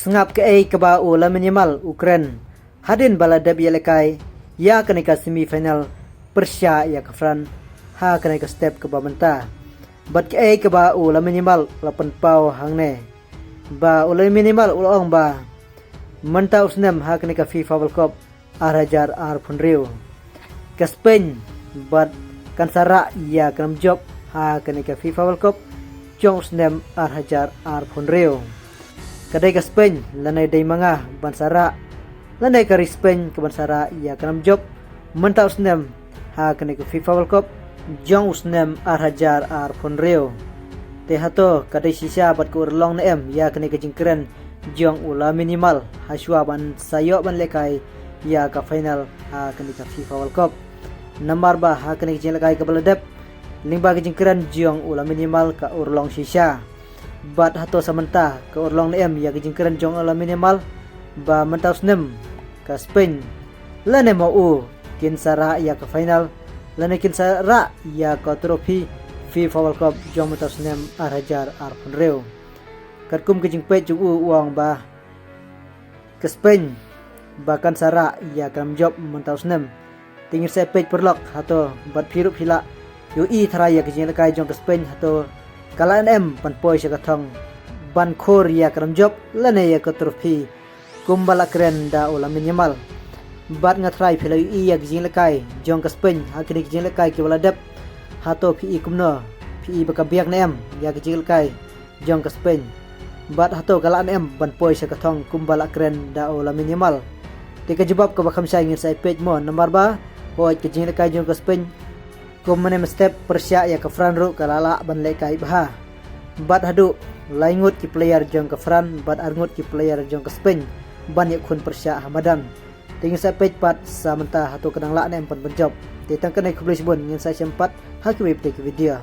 Sengap ke keba ula minimal Ukraine hadin bala debi lekai ya kenika semifinal Persia ya kafran ha kenika step ke bamenta bat ke keba ula minimal lapan pau hangne ba ula minimal ulong ba menta usnem ha kenika FIFA World Cup arhajar arpun riu ke Spain bat kansara ya kenam job ha kenika FIFA World Cup jong usnem arhajar arpun riu kadai ke Spain lanai dai manga bansara lanai ke Spain ke bansara ia kenam job menta usnem ha kene ke FIFA World Cup jong usnem arhajar arpun riu te hato kadai sisa bat ku urlong na em ia kene ke jingkren jong ula minimal haswa ban sayo ban lekai ia ka final ha kene ke FIFA World Cup nambar ba ha kene ke lekai ke baladep lingba ke jingkren jong ula minimal ka urlong sisa bat hato samanta ke urlong na em ya ke jingkren jong ula minimal ba mentaus nem ke Spain lane mau kinsara ya ke final lane kinsara ya ke trofi FIFA World Cup jong mentaus nem arhajar arpun riu katkum ke jingpe ju uang ba ke Spain bahkan sara ya kam job mentaus nem tingir sepej perlok hato bat pirup hila UI thara ya ke jingkai jong ke Spain hato kala NM panpoi syakatong ban khor ya karam job lane ya ke trofi kumbala keren da ula minimal bat ngatrai philai ya gijing lekai jong ke Spain hakini gijing lekai ke wala dep hato PI kumno PI bakabiak nem ya gijing lekai jong ke Spain bat hato kala NM panpoi syakatong kumbala keren da ula minimal tika jebab ke bakam sai ngin sai page mo nomor ba hoi gijing lekai jong ke Spain Kumanem step Persia ya ke Fran ru kalala ban lekai bah bat hadu laingut ki player jong ke Fran bat arngut ki player jong ke Spain ban ya kun Persia hamadan tinggal sa page pat samanta hatu kadang la nem pan benjob titang kanai kublis bun ngin sa sempat hakiwi video